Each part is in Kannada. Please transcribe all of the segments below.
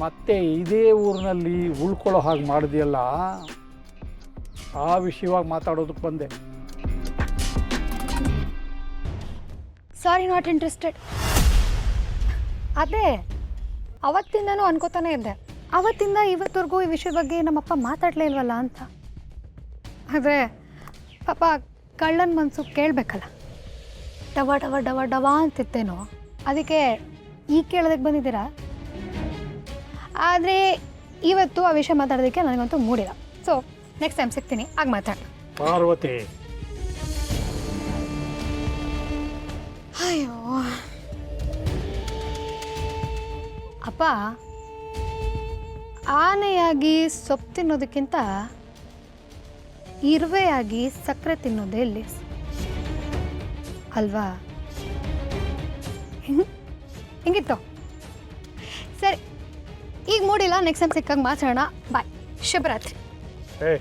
ಮತ್ತೆ ಇದೇ ಊರಿನಲ್ಲಿ ಉಳ್ಕೊಳ್ಳೋ ಹಾಗೆ ಮಾಡಿದೆಯಲ್ಲ, ಆ ವಿಷಯವಾಗಿ ಮಾತಾಡೋದಕ್ಕೆ ಬಂದೆ. ಸಾರಿ, ನಾಟ್ ಇಂಟ್ರೆಸ್ಟೆಡ್. ಅದೇ ಅವತ್ತಿಂದನೂ ಅನ್ಕೋತಾನೆ ಇದ್ದೆ, ಅವತ್ತಿಂದ ಇವತ್ತವರೆಗೂ ಈ ವಿಷಯದ ಬಗ್ಗೆ ನಮ್ಮಪ್ಪ ಮಾತಾಡಲೇ ಇಲ್ವಲ್ಲ ಅಂತ. ಆದರೆ ಪಾಪ ಕಳ್ಳನ ಮನಸ್ಸು ಕೇಳಬೇಕಲ್ಲ, ಡವ ಡವ ಡವ ಡವ ಅಂತಿತ್ತೇನೋ, ಅದಕ್ಕೆ ಈಗ ಕೇಳೋದಕ್ಕೆ ಬಂದಿದ್ದೀರಾ. ಆದರೆ ಇವತ್ತು ಆ ವಿಷಯ ಮಾತಾಡೋದಕ್ಕೆ ನನಗಂತೂ ಮೂಡಿಲ್ಲ. ಸೊ ನೆಕ್ಸ್ಟ್ ಟೈಮ್ ಸಿಗ್ತೀನಿ, ಆಗ ಮಾತಾಡೋಣ. ಪಾರ್ವತಿ, ಅಯ್ಯೋ ಅಪ್ಪ, ಆನೆಯಾಗಿ ಸೊಪ್ಪು ತಿನ್ನೋದಕ್ಕಿಂತ ಇರುವೆಯಾಗಿ ಸಕ್ಕರೆ ತಿನ್ನೋದೇ ಲೇಸ್ ಅಲ್ವಾ? ಹಿಂಗಿತ್ತು. ಸರಿ, ಈಗ ಮೂಡಿಲ್ಲ, ನೆಕ್ಸ್ಟ್ ಟೈಮ್ ಸಿಕ್ಕಾಗ ಮಾತಾಡೋಣ. ಬಾಯ್, ಶುಭರಾತ್ರಿ. ಏಯ್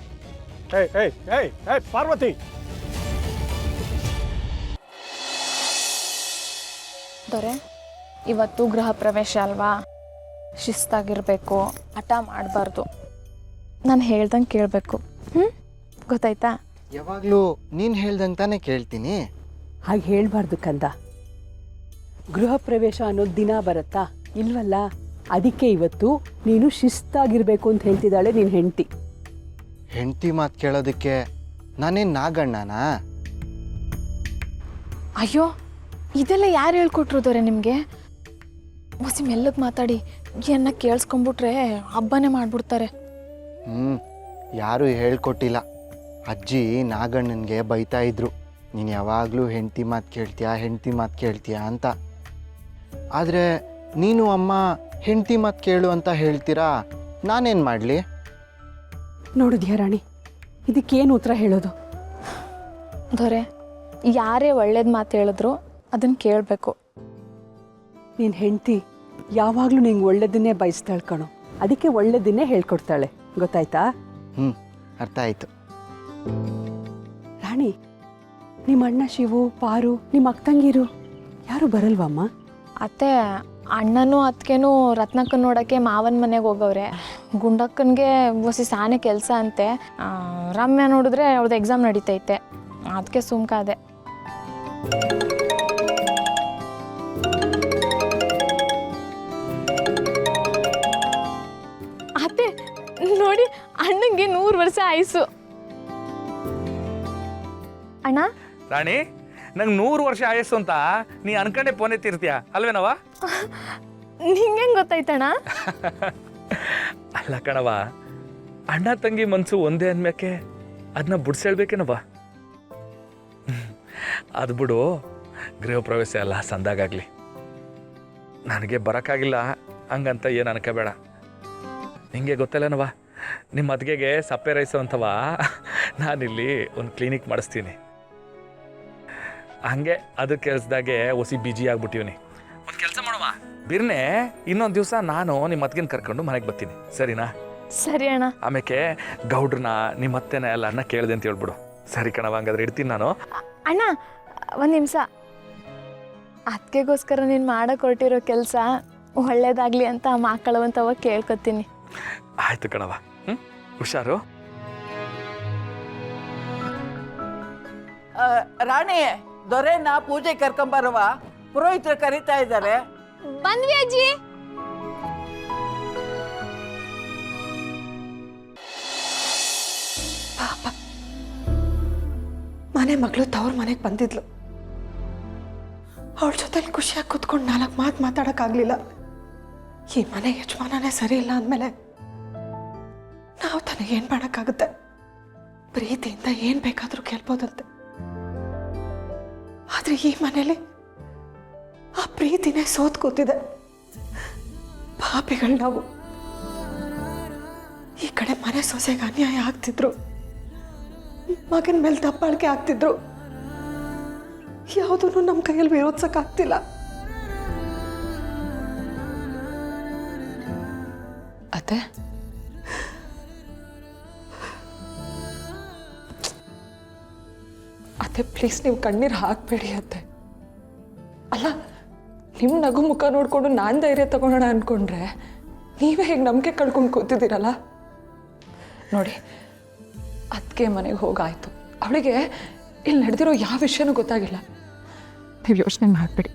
ಏಯ್ ಏಯ್ ಏಯ್ ಏಯ್ ಪಾರ್ವತಿ, ದೊರೆ, ಇವತ್ತು ಗೃಹ ಪ್ರವೇಶ ಅಲ್ವಾ, ಶಿಸ್ತಾಗಿರಬೇಕು, ಹಠ ಮಾಡಬಾರ್ದು, ನಾನು ಹೇಳ್ದಂಗೆ ಕೇಳಬೇಕು. ಗೊತ್ತಾಯ್ತಾ? ಯಾವಾಗಲೂ ನೀನು ಹೇಳ್ದಂಗೆ ತಾನೇ ಕೇಳ್ತೀನಿ. ಹಾಗೆ ಹೇಳಬಾರ್ದು ಕಂದ. ಗೃಹ ಪ್ರವೇಶ ಅನ್ನೋದು ದಿನ ಬರುತ್ತಾ? ಇಲ್ವಲ್ಲ. ಅದಕ್ಕೆ ಇವತ್ತು ನೀನು ಶಿಸ್ತಾಗಿರಬೇಕು ಅಂತ ಹೇಳ್ತಿದ್ದಾಳೆ ನಿನ್ನ ಹೆಂಡತಿ. ಹೆಂಡತಿ ಮಾತು ಕೇಳೋದಕ್ಕೆ ನಾನೇನು ನಾಗಣ್ಣನಾ? ಅಯ್ಯೋ, ಇದೆಲ್ಲ ಯಾರು ಹೇಳ್ಕೊಟ್ರು ದೊರೆ ನಿಮಗೆ? ಹೊಸಿ ಮೆಲ್ಲಗೆ ಮಾತಾಡಿ, ಏನ ಕೇಳಿಸ್ಕೊಂಬಿಟ್ರೆ ಹಬ್ಬನೇ ಮಾಡಿಬಿಡ್ತಾರೆ. ಯಾರೂ ಹೇಳ್ಕೊಟ್ಟಿಲ್ಲ. ಅಜ್ಜಿ ನಾಗಣ್ಣನಿಗೆ ಬೈತಾ ಇದ್ರು, ನೀನು ಯಾವಾಗಲೂ ಹೆಂಡತಿ ಮಾತು ಕೇಳ್ತೀಯಾ, ಹೆಂಡತಿ ಮಾತು ಕೇಳ್ತೀಯಾ ಅಂತ. ಆದರೆ ನೀನು ಅಮ್ಮ ಹೆಂಡತಿ ಮಾತು ಕೇಳು ಅಂತ ಹೇಳ್ತೀರಾ, ನಾನೇನು ಮಾಡಲಿ? ನೋಡಿದ್ಯಾ ರಾಣಿ, ಇದಕ್ಕೇನು ಉತ್ತರ ಹೇಳೋದು? ದೊರೆ, ಯಾರೇ ಒಳ್ಳೇದು ಮಾತು ಹೇಳಿದ್ರು ಅದನ್ನು ಕೇಳಬೇಕು. ನಿನ್ನ ಹೆಂಡತಿ ಯಾವಾಗಲೂ ನಿಂಗೆ ಒಳ್ಳೆದನ್ನೇ ಬಯಸ್ತಾಳೆ ಕಣೋ, ಅದಕ್ಕೆ ಒಳ್ಳೆದನ್ನೇ ಹೇಳ್ಕೊಡ್ತಾಳೆ. ಗೊತ್ತಾಯ್ತಾ? ಅರ್ಥ ಆಯಿತು. ರಾಣಿ, ನಿಮ್ಮ ಅಣ್ಣ ಶಿವು, ಪಾರು, ನಿಮ್ಮ ಅಕ್ಕಂಗಿರು ಯಾರು ಬರಲ್ವಮ್ಮ? ಅತ್ತೆ, ಅಣ್ಣನೂ ಅತ್ತಿಗೆನೂ ರತ್ನಕ್ಕನ ನೋಡೋಕ್ಕೆ ಮಾವನ ಮನೆಗೆ ಹೋಗವ್ರೆ. ಗುಂಡಕ್ಕನಿಗೆ ಹೊಸಿ ಸಾನೆ ಕೆಲಸ ಅಂತೆ. ರಮ್ಯಾ ನೋಡಿದ್ರೆ ಅವ್ರದ್ದು ಎಕ್ಸಾಮ್ ನಡೀತೈತೆ, ಅದಕ್ಕೆ ಸುಮ್ಕಾದೆ. ಅತ್ತೆ ನೋಡಿ, ಅಣ್ಣಂಗೆ 100 ವರ್ಷ ಆಯ್ಸು. ಅಣ್ಣ ರಾಣಿ, ನಂಗೆ 100 ವರ್ಷ ಆಯಸ್ಸು ಅಂತ ನೀ ಅನ್ಕೊಂಡೆ ಫೋನ್ ಎತ್ತಿರ್ತೀಯ ಅಲ್ವೇನವ? ನಿಂಗೆ ಗೊತ್ತಾಯ್ತಣ್ಣ? ಅಲ್ಲ ಕಣವ, ಅಣ್ಣ ತಂಗಿ ಮನ್ಸು ಒಂದೇ ಅಂದ್ಮ್ಯಾಕೆ ಅದನ್ನ ಬುಡ್ಸೇಳ್ಬೇಕೇನವ? ಅದು ಬಿಡು, ಗೃಹ ಪ್ರವೇಶ ಎಲ್ಲ ಸಂದಾಗಲಿ. ನನಗೆ ಬರೋಕ್ಕಾಗಿಲ್ಲ ಹಂಗಂತ ಏನು ಅನ್ಕೋಬೇಡ. ನಿಂಗೆ ಗೊತ್ತಲ್ಲನವ, ನಿಮ್ಮ ಅತ್ತಿಗೆಗೆ ಸಪ್ಪೆ ರೈಸು ಅಂತವ ನಾನಿಲ್ಲಿ ಒಂದು ಕ್ಲಿನಿಕ್ ಮಾಡಿಸ್ತೀನಿ. ಹಂಗೆ ಅದು ಕೆಲಸದಾಗೆ ಹೊಸಿ ಬಿಜಿ ಆಗ್ಬಿಟ್ಟಿವ್ನಿ. ಒಂದು ಕೆಲಸ ಮಾಡುವ ಬಿರ್ನೆ, ಇನ್ನೊಂದು ದಿವಸ ನಾನು ನಿಮ್ಮ ಅತ್ತಿಗೆನ ಕರ್ಕೊಂಡು ಮನೆಗೆ ಬರ್ತೀನಿ, ಸರಿನಾ? ಸರಿ ಅಣ್ಣ. ಆಮೇಲೆ ಗೌಡ್ರನ್ನ ನಿಮ್ಮ ಅತ್ತೆನ ಎಲ್ಲ ಅಣ್ಣ ಕೇಳಿದೆ ಅಂತ ಹೇಳ್ಬಿಡು. ಸರಿ ಕಣವ, ಹಂಗಾದ್ರೆ ಇಡ್ತೀನಿ ನಾನು. ಅಣ್ಣ, ಒಂದು ನಿಮಿಷ. ಅದಕ್ಕೆಗೋಸ್ಕರ ನೀನು ಮಾಡಕ್ಕೆ ಹೊರಟಿರೋ ಕೆಲಸ ಒಳ್ಳೇದಾಗಲಿ ಅಂತ ಮಕ್ಕಳವಂತವ ಕೇಳ್ಕೊತೀನಿ. ಆಯ್ತು ಕಣವ, ಹುಷಾರು. ರಾಣಿ, ದೊರೆನ ಪೂಜೆ ಕರ್ಕೊಂಬರವ, ಪುರೋಹಿತರು ಕರೀತಾ ಇದ್ದಾರೆ. ಬಂದ್ವಿ ಅಜ್ಜಿ. ಪಾಪ, ಮನೆ ಮಗಳು ತವ್ರ ಮನೆಗೆ ಬಂದಿದ್ಲು. ಅವಳ ಜೊತೆಲಿ ಖುಷಿಯಾಗಿ ಕೂತ್ಕೊಂಡು 4 ಮಾತು ಮಾತಾಡೋಕ್ಕಾಗಲಿಲ್ಲ. ಈ ಮನೆ ಯಜಮಾನನೇ ಸರಿ ಇಲ್ಲ ಅಂದಮೇಲೆ ನಾವು ತನಗೇನು ಮಾಡೋಕ್ಕಾಗುತ್ತೆ? ಪ್ರೀತಿಯಿಂದ ಏನು ಬೇಕಾದರೂ ಕೇಳ್ಬೋದಂತೆ. ಆದರೆ ಈ ಮನೇಲಿ ಆ ಪ್ರೀತಿನೇ ಸೋತ್ ಕೂತಿದೆ. ಪಾಪಿಗಳು ನಾವು. ಈ ಕಡೆ ಮನೆ ಸೊಸೆಗೆ ಅನ್ಯಾಯ ಆಗ್ತಿದ್ರು, ಮಗನ ಮೇಲೆ ದಬ್ಬಾಳಿಕೆ ಆಗ್ತಿದ್ರು. ಯಾವುದನ್ನು ನಮ್ಮ ಕೈಯಲ್ಲಿ ವಿರೋಧಿಸಕ್ಕಾಗ್ತಿಲ್ಲ. ಅತ್ತೆ, ಅತ್ತೆ ಪ್ಲೀಸ್ ನೀವು ಕಣ್ಣೀರು ಹಾಕಬೇಡಿ ಅತ್ತೆ. ಅಲ್ಲ, ನಿಮ್ಮ ನಗು ಮುಖ ನೋಡಿಕೊಂಡು ನಾನು ಧೈರ್ಯ ತಗೊಳ್ಳೋಣ ಅಂದ್ಕೊಂಡ್ರೆ ನೀವೇ ಹೇಗೆ ನಂಬಿಕೆ ಕಳ್ಕೊಂಡು ಕೂತಿದ್ದೀರಲ್ಲ ನೋಡಿ, ಅದಕ್ಕೆ ಮನೆಗೆ ಹೋಗಾಯ್ತು. ಅವಳಿಗೆ ಇಲ್ಲಿ ನಡೆದಿರೋ ಯಾವ ವಿಷಯನೂ ಗೊತ್ತಾಗಿಲ್ಲ. ನೀವು ಯೋಚನೆ ಮಾಡಬೇಡಿ,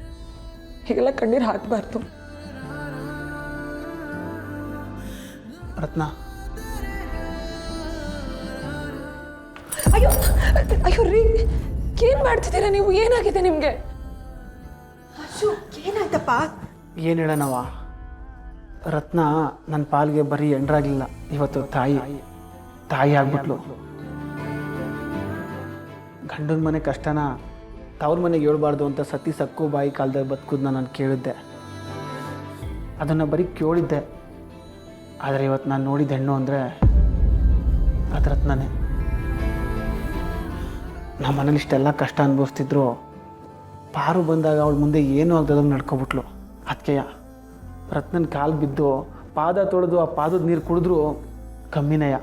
ಹೀಗೆಲ್ಲ ಕಣ್ಣೀರು ಹಾಕಬಾರ್ದು. ರತ್ನ, ಅಯ್ಯೋ ಅಯ್ಯೋ ರೀ, ಏನು ಮಾಡ್ತಿದ್ದೀರಾ ನೀವು? ಏನಾಗಿದೆ ನಿಮಗೆ? ಏನಾಯ್ತಪ್ಪ? ಏನು ಹೇಳೋಣವ, ರತ್ನ ನನ್ನ ಪಾಲ್ಗೆ ಬರೀ ಎಂಡ್ರಾಗಲಿಲ್ಲ, ಇವತ್ತು ತಾಯಿ ಆಗ್ಬಿಟ್ಲು. ಗಂಡನ ಮನೆ ಕಷ್ಟನ ತವ್ರ ಮನೆಗೆ ಹೇಳ್ಬಾರ್ದು ಅಂತ ಸತಿ ಸಕ್ಕು ಬಾಯಿ ಕಾಲದಲ್ಲಿ ಬದುಕುದನ್ನ ನಾನು ಕೇಳಿದ್ದೆ. ಅದನ್ನು ಬರೀ ಕೇಳಿದ್ದೆ. ಆದರೆ ಇವತ್ತು ನಾನು ನೋಡಿದ ಹೆಣ್ಣು ಅಂದರೆ ಅದು ರತ್ನನೇ. ನಮ್ಮ ಮನೇಲಿ ಇಷ್ಟೆಲ್ಲ ಕಷ್ಟ ಅನುಭವಿಸ್ತಿದ್ರು, ಪಾರು ಬಂದಾಗ ಅವಳ ಮುಂದೆ ಏನೂ ಆಗ್ದದಂಗೆ ನಡ್ಕೊಬಿಟ್ಲು. ಅದಕ್ಕೆ ರತ್ನನ ಕಾಲು ಬಿದ್ದು ಪಾದ ತೊಳೆದು ಆ ಪಾದದ ನೀರು ಕುಡಿದ್ರು ಕಮ್ಮಿನಯ್ಯ.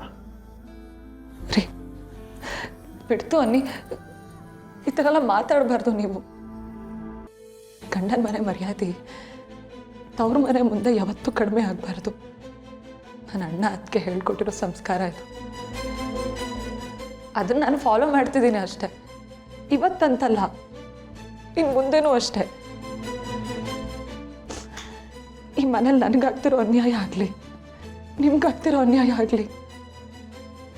ರೀ ಬಿಡ್ತು ಅನ್ನಿ, ಈ ಥರ ಎಲ್ಲ ಮಾತಾಡಬಾರ್ದು ನೀವು. ಗಂಡನ ಮನೆ ಮರ್ಯಾದೆ ತವ್ರ ಮನೆ ಮುಂದೆ ಯಾವತ್ತೂ ಕಡಿಮೆ ಆಗಬಾರ್ದು. ನನ್ನ ಅಣ್ಣ ಅದಕ್ಕೆ ಹೇಳ್ಕೊಟ್ಟಿರೋ ಸಂಸ್ಕಾರ ಇದು. ಅದನ್ನು ನಾನು ಫಾಲೋ ಮಾಡ್ತಿದ್ದೀನಿ ಅಷ್ಟೆ. ಇವತ್ತಂತಲ್ಲ, ಇನ್ನು ಮುಂದೆನೂ ಅಷ್ಟೆ. ಈ ಮನೇಲಿ ನನಗಾಗ್ತಿರೋ ಅನ್ಯಾಯ ಆಗಲಿ, ನಿಮ್ಗಾಗ್ತಿರೋ ಅನ್ಯಾಯ ಆಗಲಿ,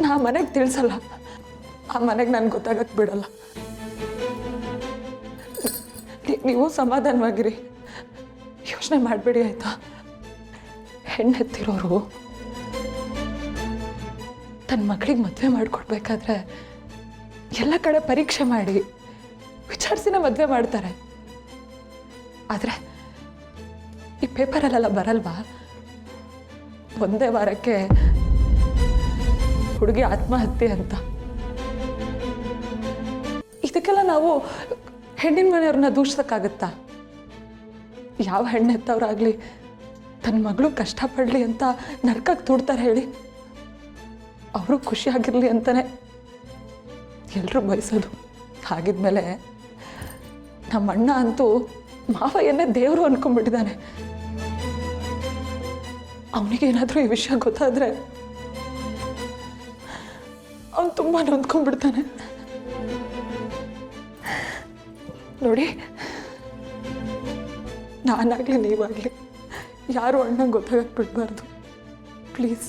ನಾ ಮನೆಗೆ ತಿಳಿಸಲ್ಲ. ಆ ಮನೆಗೆ ನನಗೆ ಗೊತ್ತಾಗಕ್ಕೆ ಬಿಡಲ್ಲ. ನೀವು ಸಮಾಧಾನವಾಗಿರಿ, ಯೋಚನೆ ಮಾಡಬೇಡಿ ಆಯಿತಾ? ಹೆಣ್ಣೆತ್ತಿರೋರು ತನ್ನ ಮಗಳಿಗೆ ಮದುವೆ ಮಾಡಿಕೊಡ್ಬೇಕಾದ್ರೆ ಎಲ್ಲ ಕಡೆ ಪರೀಕ್ಷೆ ಮಾಡಿ ವಿಚಾರಿಸಿನ ಮದುವೆ ಮಾಡ್ತಾರೆ. ಆದರೆ ಈ ಪೇಪರಲ್ಲೆಲ್ಲ ಬರಲ್ವಾ, ಒಂದೇ ವಾರಕ್ಕೆ ಹುಡುಗಿ ಆತ್ಮಹತ್ಯೆ ಅಂತ. ಇದಕ್ಕೆಲ್ಲ ನಾವು ಹೆಣ್ಣಿನ ಮನೆಯವ್ರನ್ನ ದೂಷಿಸೋಕ್ಕಾಗತ್ತಾ? ಯಾವ ಹೆಣ್ಣೆತ್ತವ್ರಾಗಲಿ ತನ್ನ ಮಗಳು ಕಷ್ಟಪಡಲಿ ಅಂತ ನರ್ಕಕ್ಕೆ ತುಡ್ತಾರೆ ಹೇಳಿ? ಅವರು ಖುಷಿಯಾಗಿರಲಿ ಅಂತಲೇ ಎಲ್ಲರೂ ಬಯಸೋದು. ಹಾಗಿದ್ಮೇಲೆ ನಮ್ಮ ಅಣ್ಣ ಅಂತೂ ಮಾವಯ್ಯನ್ನೇ ದೇವರು ಅಂದ್ಕೊಂಡ್ಬಿಟ್ಟಿದ್ದಾನೆ. ಅವನಿಗೇನಾದರೂ ಈ ವಿಷಯ ಗೊತ್ತಾದರೆ ಅವನು ತುಂಬ ನೊಂದ್ಕೊಂಡ್ಬಿಡ್ತಾನೆ. ನೋಡಿ, ನಾನಾಗಲಿ ನೀವಾಗಲಿ ಯಾರು ಅಣ್ಣಂಗೆ ಗೊತ್ತಾಗಕ್ಕೆ ಬಿಡಬಾರ್ದು ಪ್ಲೀಸ್.